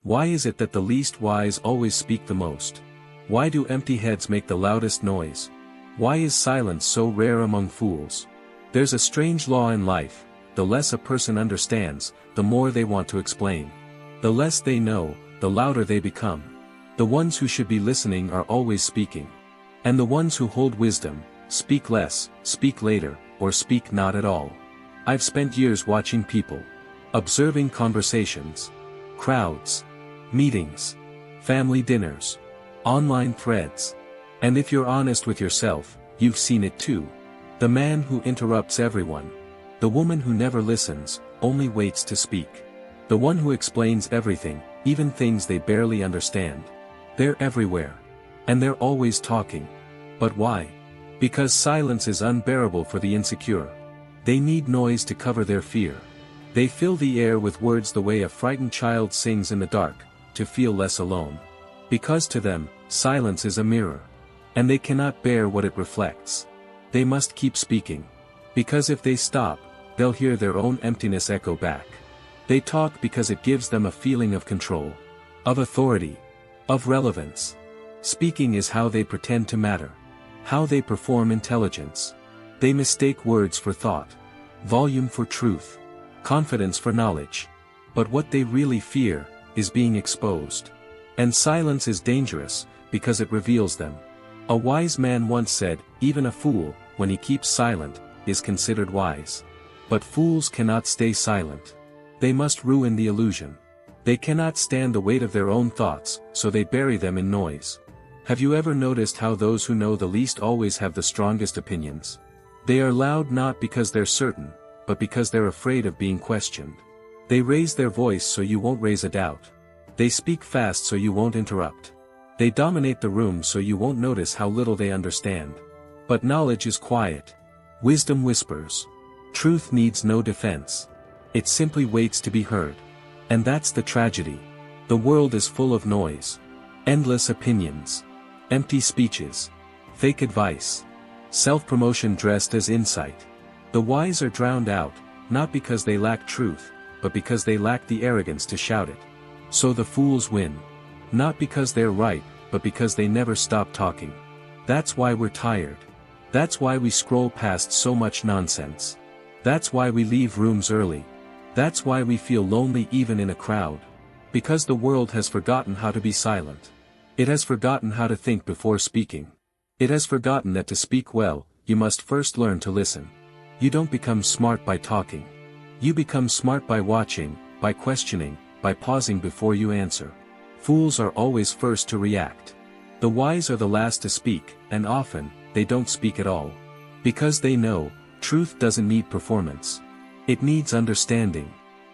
Why is it that the least wise always speak the most? Why do empty heads make the loudest noise? Why is silence so rare among fools? There's a strange law in life: the less a person understands, the more they want to explain. The less they know, the louder they become. The ones who should be listening are always speaking. And the ones who hold wisdom, speak less, speak later, or speak not at all. I've spent years watching people, observing conversations, crowds, meetings, family dinners, online threads. And if you're honest with yourself, you've seen it too. The man who interrupts everyone. The woman who never listens, only waits to speak. The one who explains everything, even things they barely understand. They're everywhere. And they're always talking. But why? Because silence is unbearable for the insecure. They need noise to cover their fear. They fill the air with words the way a frightened child sings in the dark, to feel less alone. Because to them, silence is a mirror. And they cannot bear what it reflects. They must keep speaking. Because if they stop, they'll hear their own emptiness echo back. They talk because it gives them a feeling of control, of authority, of relevance. Speaking is how they pretend to matter, how they perform intelligence. They mistake words for thought, volume for truth, confidence for knowledge. But what they really fear is being exposed. And silence is dangerous, because it reveals them. A wise man once said, even a fool, when he keeps silent, is considered wise. But fools cannot stay silent. They must ruin the illusion. They cannot stand the weight of their own thoughts, so they bury them in noise. Have you ever noticed how those who know the least always have the strongest opinions? They are loud not because they're certain, but because they're afraid of being questioned. They raise their voice so you won't raise a doubt. They speak fast so you won't interrupt. They dominate the room so you won't notice how little they understand. But knowledge is quiet. Wisdom whispers. Truth needs no defense. It simply waits to be heard. And that's the tragedy. The world is full of noise. Endless opinions. Empty speeches. Fake advice. Self-promotion dressed as insight. The wise are drowned out, not because they lack truth, but because they lack the arrogance to shout it. So the fools win. Not because they're right, but because they never stop talking. That's why we're tired. That's why we scroll past so much nonsense. That's why we leave rooms early. That's why we feel lonely even in a crowd. Because the world has forgotten how to be silent. It has forgotten how to think before speaking. It has forgotten that to speak well, you must first learn to listen. You don't become smart by talking. You become smart by watching, by questioning, by pausing before you answer. Fools are always first to react. The wise are the last to speak, and often, they don't speak at all. Because they know, truth doesn't need performance. It needs understanding.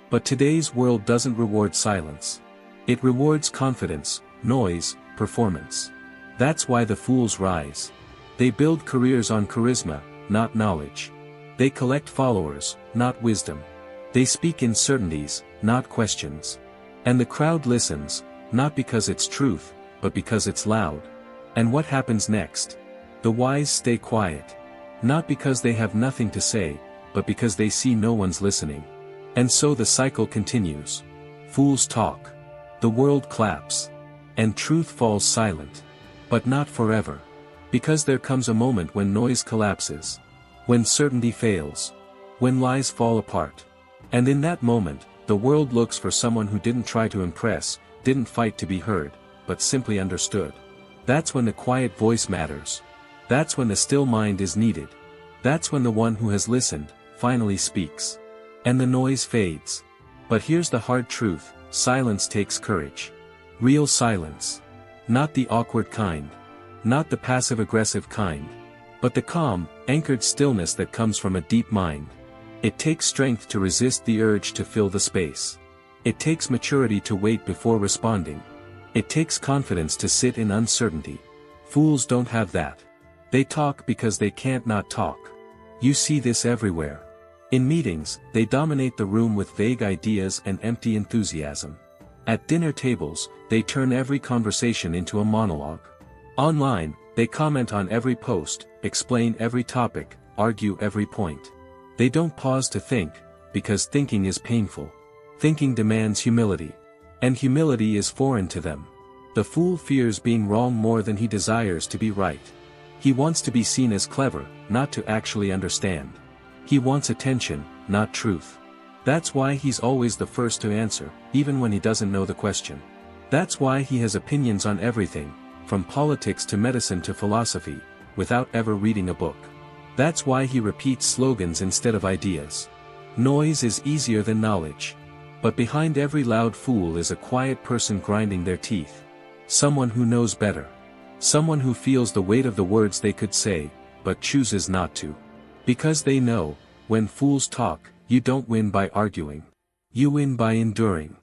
But today's world doesn't reward silence. It rewards confidence, noise, performance. That's why the fools rise. They build careers on charisma, not knowledge. They collect followers, not wisdom. They speak in certainties, not questions. And the crowd listens, not because it's truth, but because it's loud. And what happens next? The wise stay quiet. Not because they have nothing to say, but because they see no one's listening. And so the cycle continues. Fools talk. The world claps. And truth falls silent. But not forever. Because there comes a moment when noise collapses. When certainty fails. When lies fall apart. And in that moment, the world looks for someone who didn't try to impress, didn't fight to be heard, but simply understood. That's when the quiet voice matters. That's when the still mind is needed. That's when the one who has listened, finally speaks. And the noise fades. But here's the hard truth, silence takes courage. Real silence. Not the awkward kind. Not the passive-aggressive kind. But the calm, anchored stillness that comes from a deep mind. It takes strength to resist the urge to fill the space. It takes maturity to wait before responding. It takes confidence to sit in uncertainty. Fools don't have that. They talk because they can't not talk. You see this everywhere. In meetings, they dominate the room with vague ideas and empty enthusiasm. At dinner tables, they turn every conversation into a monologue. Online, they comment on every post, explain every topic, argue every point. They don't pause to think, because thinking is painful. Thinking demands humility. And humility is foreign to them. The fool fears being wrong more than he desires to be right. He wants to be seen as clever, not to actually understand. He wants attention, not truth. That's why he's always the first to answer, even when he doesn't know the question. That's why he has opinions on everything, from politics to medicine to philosophy, without ever reading a book. That's why he repeats slogans instead of ideas. Noise is easier than knowledge. But behind every loud fool is a quiet person grinding their teeth. Someone who knows better. Someone who feels the weight of the words they could say, but chooses not to. Because they know, when fools talk, you don't win by arguing. You win by enduring.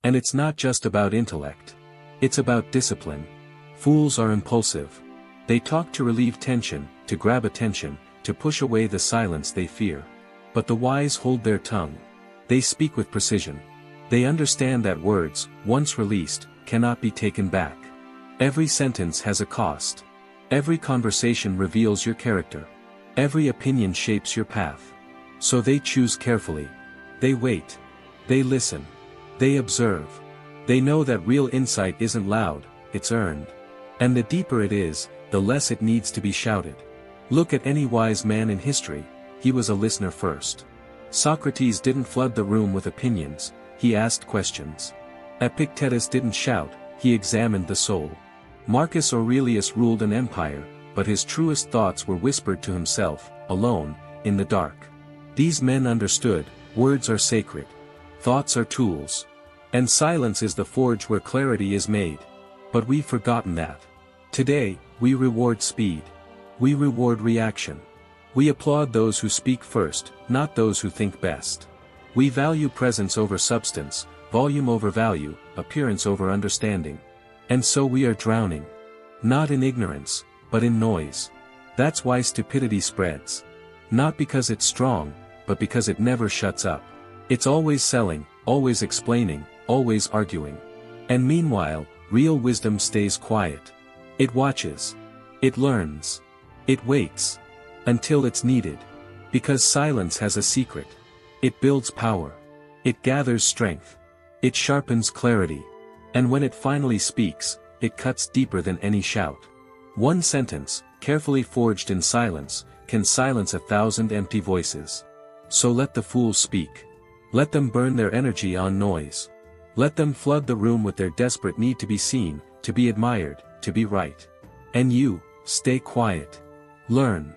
And it's not just about intellect. It's about discipline. Fools are impulsive. They talk to relieve tension, to grab attention, to push away the silence they fear. But the wise hold their tongue. They speak with precision. They understand that words, once released, cannot be taken back. Every sentence has a cost. Every conversation reveals your character. Every opinion shapes your path. So they choose carefully. They wait. They listen. They observe. They know that real insight isn't loud, it's earned. And the deeper it is, the less it needs to be shouted. Look at any wise man in history, he was a listener first. Socrates didn't flood the room with opinions, he asked questions. Epictetus didn't shout, he examined the soul. Marcus Aurelius ruled an empire, but his truest thoughts were whispered to himself, alone, in the dark. These men understood, words are sacred. Thoughts are tools. And silence is the forge where clarity is made. But we've forgotten that. Today, we reward speed. We reward reaction. We applaud those who speak first, not those who think best. We value presence over substance, volume over value, appearance over understanding. And so we are drowning. Not in ignorance, but in noise. That's why stupidity spreads. Not because it's strong, but because it never shuts up. It's always selling, always explaining, always arguing. And meanwhile, real wisdom stays quiet. It watches. It learns. It waits. Until it's needed. Because silence has a secret. It builds power. It gathers strength. It sharpens clarity. And when it finally speaks, it cuts deeper than any shout. One sentence, carefully forged in silence, can silence 1,000 empty voices. So let the fools speak. Let them burn their energy on noise. Let them flood the room with their desperate need to be seen, to be admired, to be right. And you, stay quiet. Learn.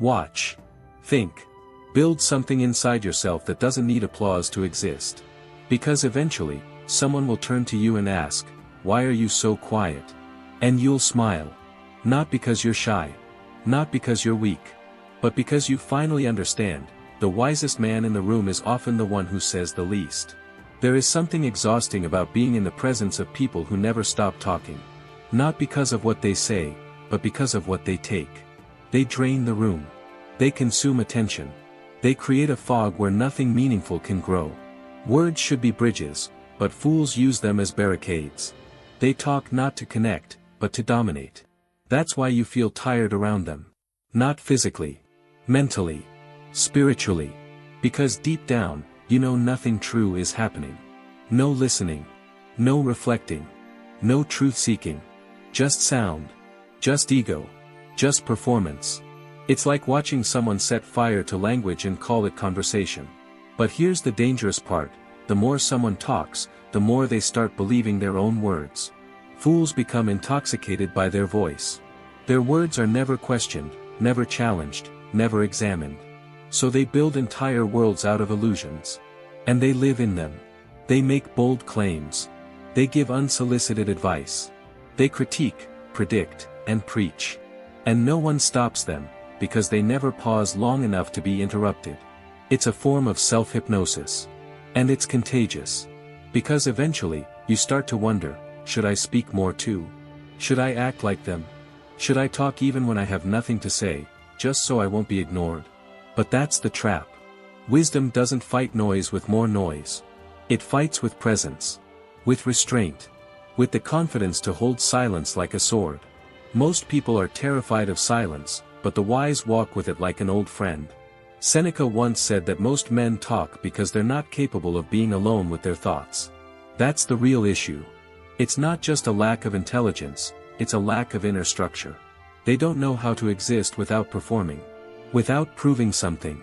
Watch. Think. Build something inside yourself that doesn't need applause to exist. Because eventually, someone will turn to you and ask, "Why are you so quiet?" And you'll smile. Not because you're shy. Not because you're weak. But because you finally understand, the wisest man in the room is often the one who says the least. There is something exhausting about being in the presence of people who never stop talking. Not because of what they say, but because of what they take. They drain the room. They consume attention. They create a fog where nothing meaningful can grow. Words should be bridges, but fools use them as barricades. They talk not to connect, but to dominate. That's why you feel tired around them. Not physically. Mentally. Spiritually. Because deep down, you know nothing true is happening. No listening. No reflecting. No truth-seeking. Just sound. Just ego. Just performance. It's like watching someone set fire to language and call it conversation. But here's the dangerous part, the more someone talks, the more they start believing their own words. Fools become intoxicated by their voice. Their words are never questioned, never challenged, never examined. So they build entire worlds out of illusions. And they live in them. They make bold claims. They give unsolicited advice. They critique, predict, and preach. And no one stops them, because they never pause long enough to be interrupted. It's a form of self-hypnosis. And it's contagious. Because eventually, you start to wonder, should I speak more too? Should I act like them? Should I talk even when I have nothing to say, just so I won't be ignored? But that's the trap. Wisdom doesn't fight noise with more noise. It fights with presence. With restraint. With the confidence to hold silence like a sword. Most people are terrified of silence, but the wise walk with it like an old friend. Seneca once said that most men talk because they're not capable of being alone with their thoughts. That's the real issue. It's not just a lack of intelligence, it's a lack of inner structure. They don't know how to exist without performing, without proving something,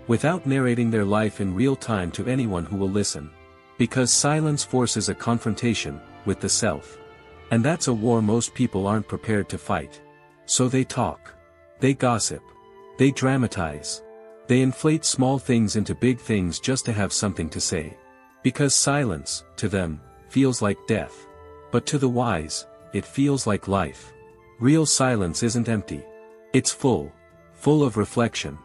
without narrating their life in real time to anyone who will listen. Because silence forces a confrontation with the self. And that's a war most people aren't prepared to fight. So they talk. They gossip. They dramatize. They inflate small things into big things just to have something to say. Because silence, to them, feels like death. But to the wise, it feels like life. Real silence isn't empty. It's full. Full of reflection.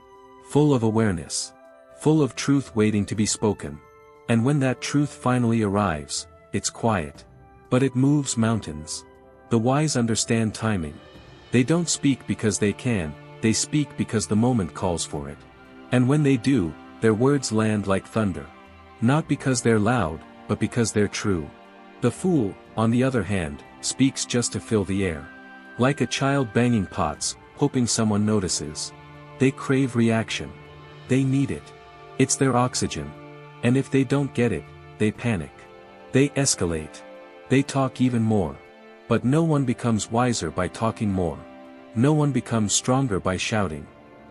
Full of awareness. Full of truth waiting to be spoken. And when that truth finally arrives, it's quiet. But it moves mountains. The wise understand timing. They don't speak because they can, they speak because the moment calls for it. And when they do, their words land like thunder. Not because they're loud, but because they're true. The fool, on the other hand, speaks just to fill the air. Like a child banging pots, hoping someone notices. They crave reaction. They need it. It's their oxygen. And if they don't get it, they panic. They escalate. They talk even more. But no one becomes wiser by talking more. No one becomes stronger by shouting.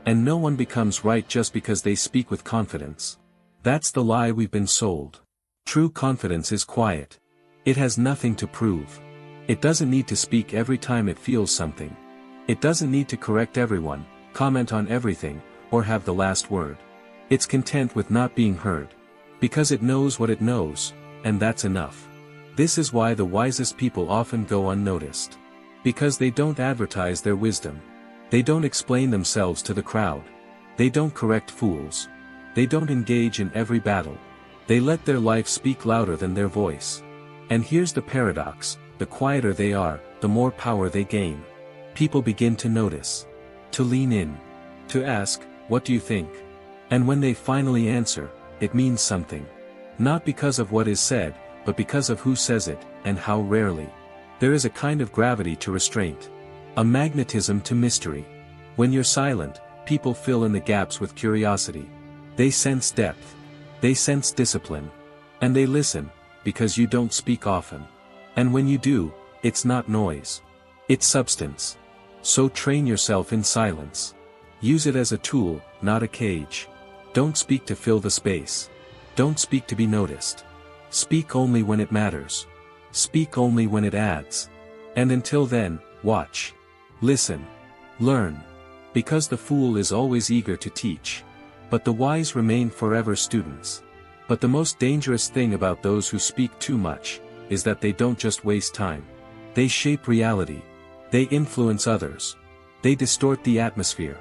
And no one becomes right just because they speak with confidence. That's the lie we've been sold. True confidence is quiet. It has nothing to prove. It doesn't need to speak every time it feels something. It doesn't need to correct everyone, comment on everything, or have the last word. It's content with not being heard. Because it knows what it knows, and that's enough. This is why the wisest people often go unnoticed. Because they don't advertise their wisdom. They don't explain themselves to the crowd. They don't correct fools. They don't engage in every battle. They let their life speak louder than their voice. And here's the paradox, the quieter they are, the more power they gain. People begin to notice. To lean in. To ask, what do you think? And when they finally answer, it means something. Not because of what is said, but because of who says it, and how rarely. There is a kind of gravity to restraint. A magnetism to mystery. When you're silent, people fill in the gaps with curiosity. They sense depth. They sense discipline. And they listen, because you don't speak often. And when you do, it's not noise. It's substance. So train yourself in silence. Use it as a tool, not a cage. Don't speak to fill the space. Don't speak to be noticed. Speak only when it matters. Speak only when it adds. And until then, watch. Listen. Learn. Because the fool is always eager to teach. But the wise remain forever students. But the most dangerous thing about those who speak too much, is that they don't just waste time. They shape reality. They influence others. They distort the atmosphere.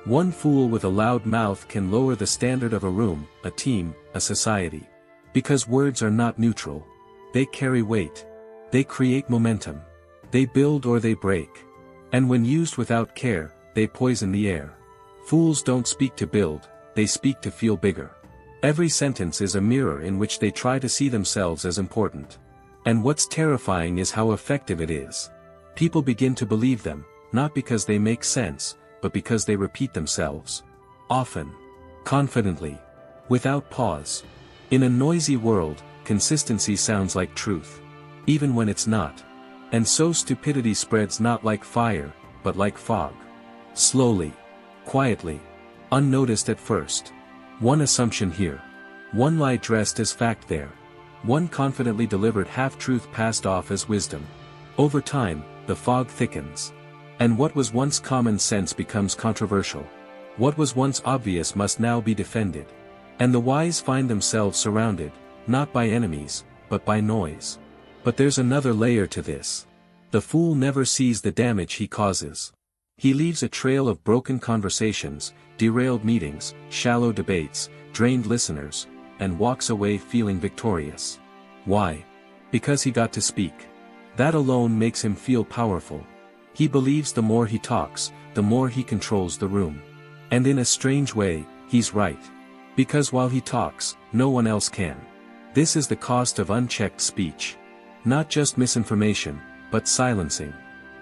One fool with a loud mouth can lower the standard of a room, a team, a society. Because words are not neutral. They carry weight. They create momentum. They build or they break. And when used without care, they poison the air. Fools don't speak to build, they speak to feel bigger. Every sentence is a mirror in which they try to see themselves as important. And what's terrifying is how effective it is. People begin to believe them, not because they make sense, but because they repeat themselves. Often. Confidently. Without pause. In a noisy world, consistency sounds like truth. Even when it's not. And so stupidity spreads not like fire, but like fog. Slowly. Quietly. Unnoticed at first. One assumption here. One lie dressed as fact there. One confidently delivered half-truth passed off as wisdom. Over time, the fog thickens. And what was once common sense becomes controversial. What was once obvious must now be defended. And the wise find themselves surrounded, not by enemies, but by noise. But there's another layer to this. The fool never sees the damage he causes. He leaves a trail of broken conversations, derailed meetings, shallow debates, drained listeners, and walks away feeling victorious. Why? Because he got to speak. That alone makes him feel powerful. He believes the more he talks, the more he controls the room. And in a strange way, he's right. Because while he talks, no one else can. This is the cost of unchecked speech. Not just misinformation, but silencing.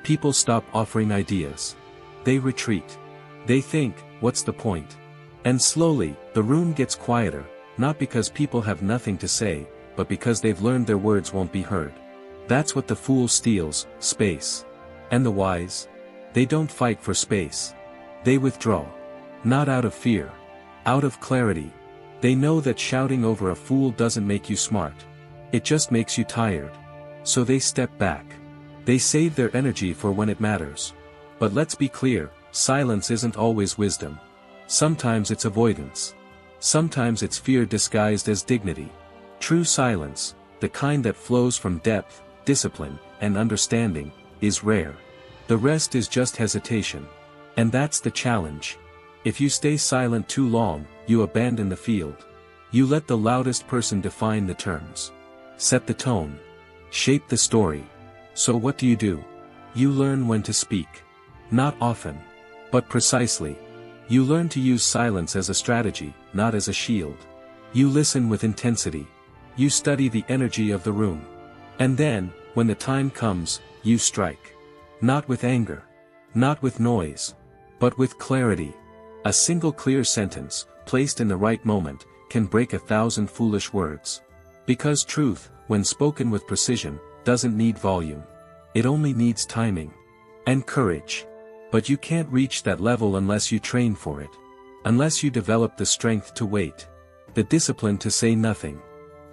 People stop offering ideas. They retreat. They think, what's the point? And slowly, the room gets quieter, not because people have nothing to say, but because they've learned their words won't be heard. That's what the fool steals, space. And the wise? They don't fight for space. They withdraw. Not out of fear. Out of clarity. They know that shouting over a fool doesn't make you smart. It just makes you tired. So they step back. They save their energy for when it matters. But let's be clear, silence isn't always wisdom. Sometimes it's avoidance. Sometimes it's fear disguised as dignity. True silence, the kind that flows from depth, discipline, and understanding, is rare. The rest is just hesitation. And that's the challenge. If you stay silent too long, you abandon the field. You let the loudest person define the terms. Set the tone. Shape the story. So what do? You learn when to speak. Not often. But precisely. You learn to use silence as a strategy, not as a shield. You listen with intensity. You study the energy of the room. And then, when the time comes, you strike. Not with anger. Not with noise. But with clarity. A single clear sentence, placed in the right moment, can break 1,000 foolish words. Because truth, when spoken with precision, doesn't need volume. It only needs timing. And courage. But you can't reach that level unless you train for it. Unless you develop the strength to wait. The discipline to say nothing.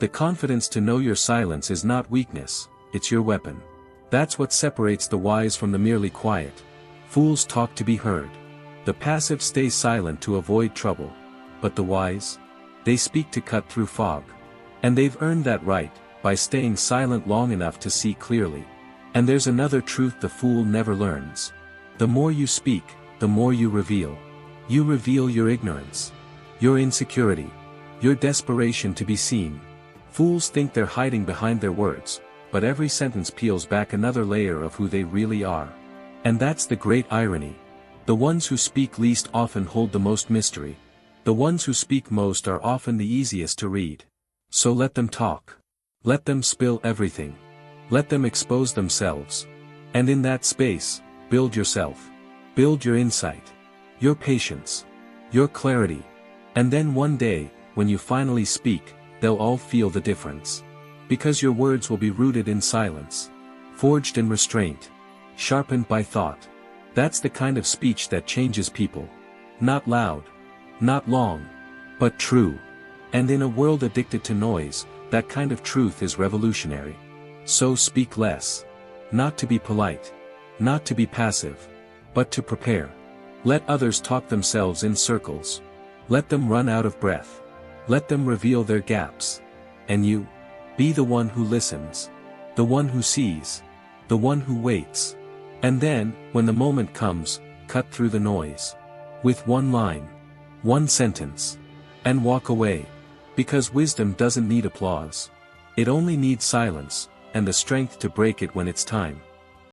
The confidence to know your silence is not weakness, it's your weapon. That's what separates the wise from the merely quiet. Fools talk to be heard. The passive stay silent to avoid trouble. But the wise? They speak to cut through fog. And they've earned that right, by staying silent long enough to see clearly. And there's another truth the fool never learns. The more you speak, the more you reveal. You reveal your ignorance. Your insecurity. Your desperation to be seen. Fools think they're hiding behind their words, but every sentence peels back another layer of who they really are. And that's the great irony. The ones who speak least often hold the most mystery. The ones who speak most are often the easiest to read. So let them talk. Let them spill everything. Let them expose themselves. And in that space, build yourself. Build your insight. Your patience. Your clarity. And then one day, when you finally speak, they'll all feel the difference. Because your words will be rooted in silence. Forged in restraint. Sharpened by thought. That's the kind of speech that changes people. Not loud. Not long. But true. And in a world addicted to noise, that kind of truth is revolutionary. So speak less. Not to be polite. Not to be passive. But to prepare. Let others talk themselves in circles. Let them run out of breath. Let them reveal their gaps. And you? Be the one who listens. The one who sees. The one who waits. And then, when the moment comes, cut through the noise. With one line. One sentence. And walk away. Because wisdom doesn't need applause. It only needs silence, and the strength to break it when it's time.